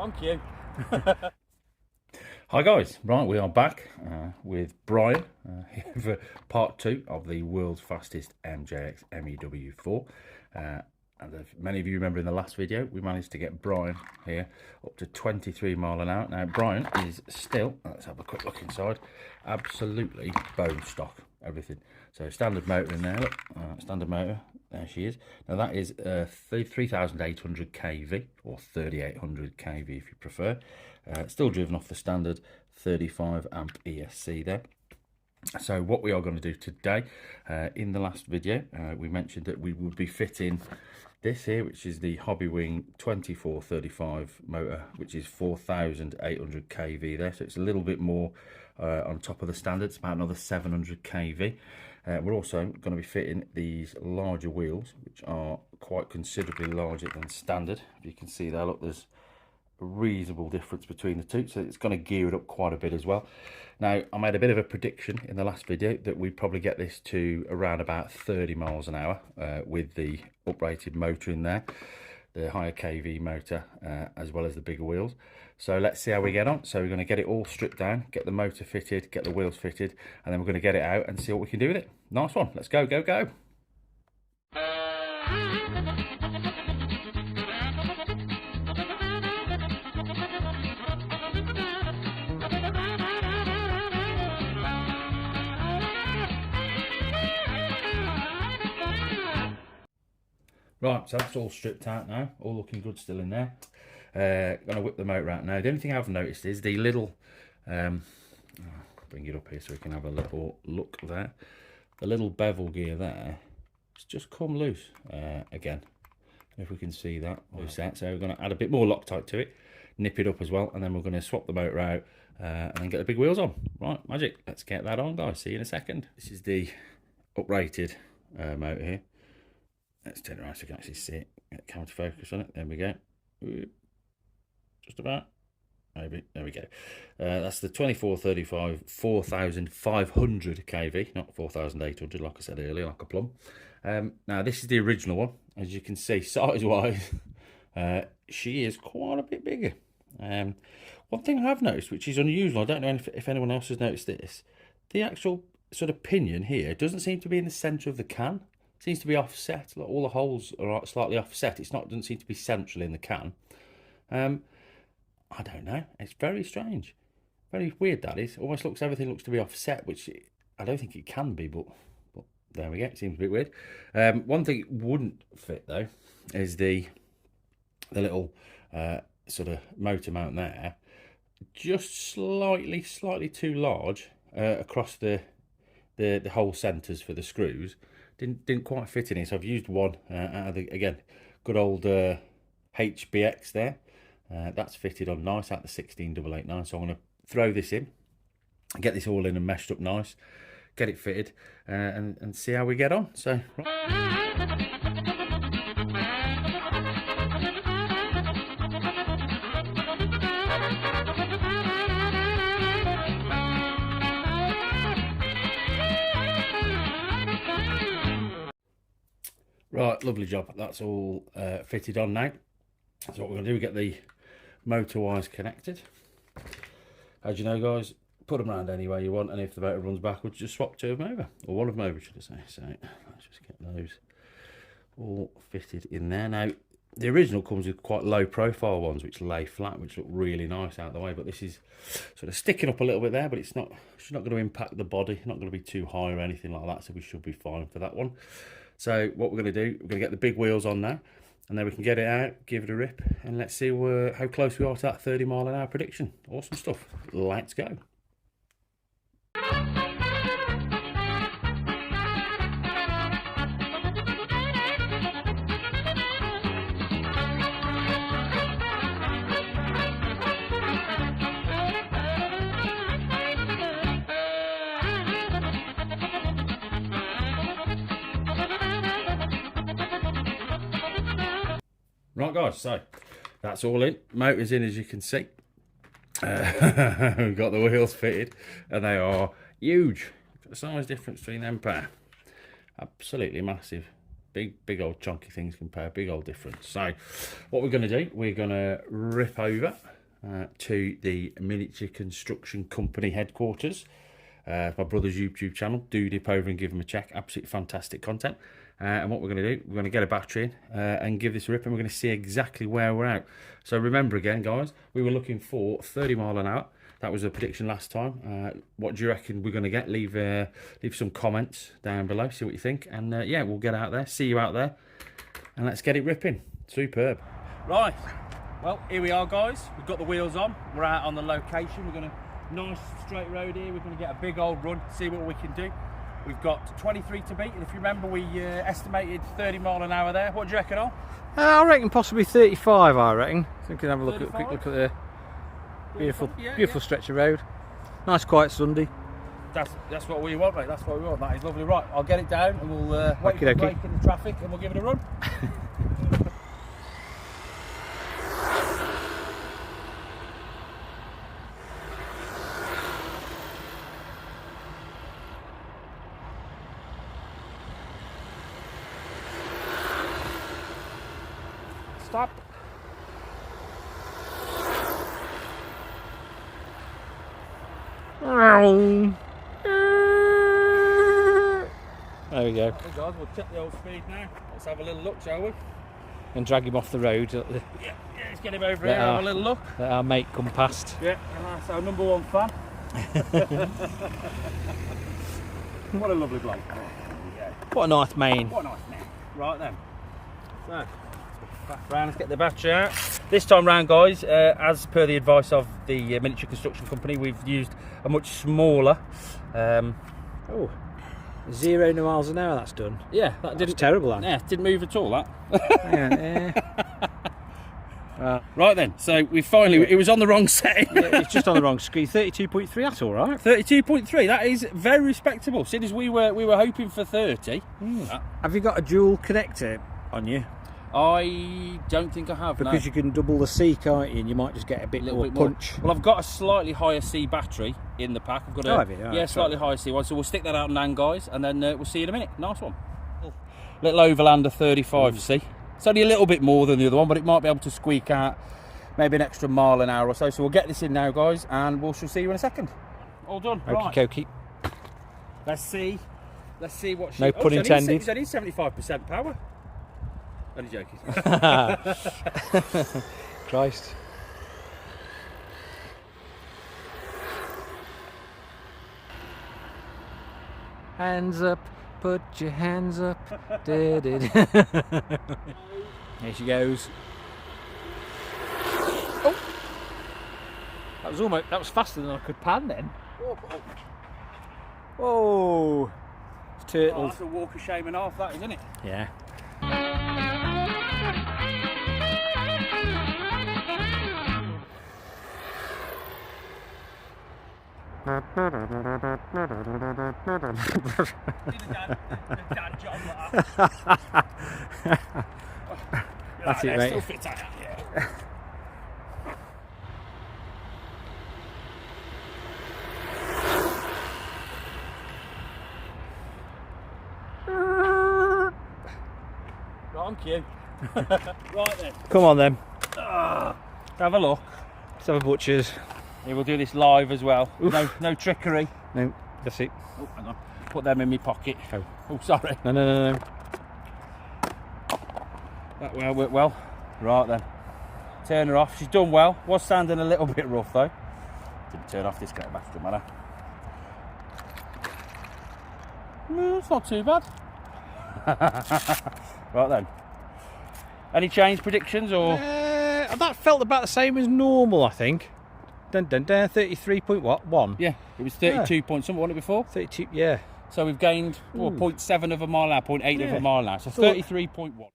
Thank you. Hi guys, right, we are back with Brian here for part 2 of the world's fastest MJX MEW4. And as many of you remember in the last video, we managed to get Brian here up to 23 mile an hour. Now Brian is still, let's have a quick look inside, absolutely bone stock, everything. So standard motor in there, look, standard motor, there she is. Now that is 3,800 kV or 3,800 kV if you prefer. Still driven off the standard 35 amp ESC there. So what we are going to do today, in the last video we mentioned that we would be fitting this here, which is the Hobbywing 2435 motor, which is 4,800 kV there, so it's a little bit more on top of the standard. It's about another 700 kV. We're also going to be fitting these larger wheels, which are quite considerably larger than standard. If you can see there, look, there's a reasonable difference between the two, so it's going to gear it up quite a bit as well. Now I made a bit of a prediction in the last video that we'd probably get this to around about 30 miles an hour with the uprated motor in there, the higher kV motor, as well as the bigger wheels. So let's see how we get on. So we're going to get it all stripped down, get the motor fitted, get the wheels fitted, and then we're going to get it out and see what we can do with it. Nice one, let's go, go, go. Right, so that's all stripped out now, all looking good still in there. Gonna whip the motor out now. The only thing I've noticed is the little, bring it up here so we can have a little look there. The little bevel gear there, it's just come loose again. If we can see that, loose out. So we're gonna add a bit more Loctite to it, nip it up as well, and then we're gonna swap the motor out and then get the big wheels on. Right, magic, let's get that on guys, see you in a second. This is the uprated motor here. Let's turn it around so you can actually see it. Get camera to focus on it. There we go. Just about. Maybe. There we go. That's the 2435 4,500 kV, not 4,800 like I said earlier, like a plum. Now this is the original one. As you can see, size-wise, she is quite a bit bigger. One thing I have noticed, which is unusual, I don't know if anyone else has noticed this, the actual sort of pinion here doesn't seem to be in the centre of the can. Seems to be offset. All the holes are slightly offset. Doesn't seem to be central in the can. I don't know. It's very strange. Very weird that is. Almost everything looks to be offset, which I don't think it can be, but there we go. It seems a bit weird. One thing it wouldn't fit though is the little sort of motor mount there. Just slightly too large across the hole centres for the screws. Didn't quite fit in it, so I've used one out of the, again, good old HBX there. That's fitted on nice out the 16889. So I'm going to throw this in, get this all in and meshed up nice, get it fitted, and see how we get on. So. Right, lovely job. That's all fitted on now. So what we're going to do, get the motor wires connected. As you know, guys, put them around any way you want, and if the motor runs backwards, just swap two of them over, or one of them over, should I say. So let's just get those all fitted in there. Now, the original comes with quite low profile ones, which lay flat, which look really nice out of the way, but this is sort of sticking up a little bit there, but it's not going to impact the body, not going to be too high or anything like that, so we should be fine for that one. So what we're going to do, we're going to get the big wheels on now, and then we can get it out, give it a rip, and let's see how close we are to that 30 mile an hour prediction. Awesome stuff. Let's go. Right guys, so that's all in, motor's in as you can see. We've got the wheels fitted and they are huge. The size difference between them pair, absolutely massive. Big old chunky things compare, big old difference. So what we're going to do, we're going to rip over to the Miniature Construction Company headquarters. My brother's YouTube channel. Do dip over and give him a check. Absolutely fantastic content. And what we're going to do, we're going to get a battery in and give this a rip, and we're going to see exactly where we're at. So remember again, guys, we were looking for 30 mile an hour. That was a prediction last time. What do you reckon we're going to get? Leave some comments down below, see what you think. And yeah, we'll get out there, see you out there, and let's get it ripping. Superb. Right, well, here we are, guys. We've got the wheels on. We're out on the location. We're going to, nice straight road here. We're going to get a big old run, see what we can do. We've got 23 to beat, and if you remember, we estimated 30 mile an hour there. What do you reckon, Al? I reckon possibly 35, I reckon. So we can have a look at, quick look at the beautiful stretch of road. Nice quiet Sunday. That's what we want, mate. That's what we want. That is lovely. Right, I'll get it down and we'll wait for the break in the traffic and we'll give it a run. Stop. There we go. Okay, guys, we'll check the old speed now. Let's have a little look, shall we? And drag him off the road. Yeah, let's get him over here and have a little look. Let our mate come past. Yeah, and that's our #1 fan. What a lovely bloke. Yeah. What a nice man. What a nice man. Right then. So, back round, let's get the battery out. This time round, guys, as per the advice of the Miniature Construction Company, we've used a much smaller. Oh, 0 miles an hour. That's done. Yeah, that didn't terrible. That. Yeah, didn't move at all. That. Yeah. Right then, so we finally, it was on the wrong setting. Yeah, it's just on the wrong screen. 32.3. That's all right. 32.3. That is very respectable. Seeing as we were hoping for 30. Have you got a dual connector on you? I don't think I have. Because no. you can double the C, can't you? And you might just get a bit more punch. Well, I've got a slightly higher C battery in the pack. I've got a right, slightly higher C one. So we'll stick that out now, guys, and then we'll see you in a minute. Nice one. Little Overlander 35C. It's only a little bit more than the other one, but it might be able to squeak out maybe an extra mile an hour or so. So we'll get this in now, guys, and we'll see you in a second. All done. Right. Okie. Let's see what she... No pun intended. It's only 75% power. Only joking. Christ. Hands up, put your hands up. Here she goes. Oh! That was faster than I could pan then. Oh! It's turtled. Oh, that's a walk of shame and a half, that, isn't it? Yeah. Did a dad job like that. That's it, mate. Still fit out, yeah. Thank you. Right then. Come on then. Have a look. Let's have a butcher's. Yeah, we'll do this live as well. No trickery. No, that's it. Oh, hang on. Put them in my pocket. Oh, sorry. No. That well worked well. Right then. Turn her off. She's done well. Was sounding a little bit rough though. Didn't turn off this great back, doesn't matter. No, it's not too bad. Right then. Any change predictions or? That felt about the same as normal, I think. 33.1. Yeah, it was 32 point something, wasn't it before? 32, yeah. So we've gained 0.7 of a mile an hour, 0.8 of a mile an hour, so 33.1.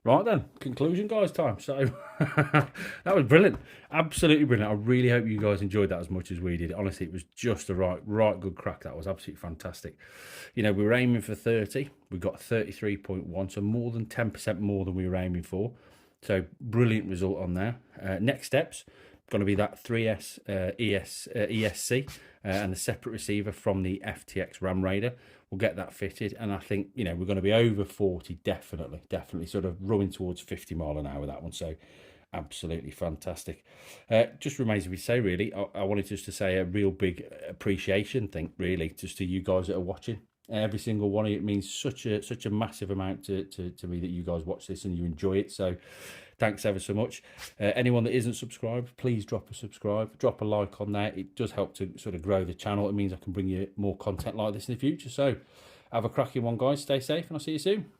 Right then, conclusion, guys, time. So that was brilliant, absolutely brilliant. I really hope you guys enjoyed that as much as we did. Honestly, it was just a right good crack. That was absolutely fantastic. You know, we were aiming for 30. We got 33.1, so more than 10% more than we were aiming for. So brilliant result on there. Next steps, going to be that 3S ESC and the separate receiver from the FTX Ram Raider. We'll get that fitted, and I think, you know, we're going to be over 40, definitely, sort of running towards 50 mile an hour, that one. So absolutely fantastic. Just remains me to say, really, I wanted just to say a real big appreciation thing, really, just to you guys that are watching. Every single one of you, it means such a massive amount to me that you guys watch this and you enjoy it. So thanks ever so much. Anyone that isn't subscribed, please drop a subscribe, drop a like on there. It does help to sort of grow the channel. It means I can bring you more content like this in the future. So have a cracking one, guys. Stay safe, and I'll see you soon.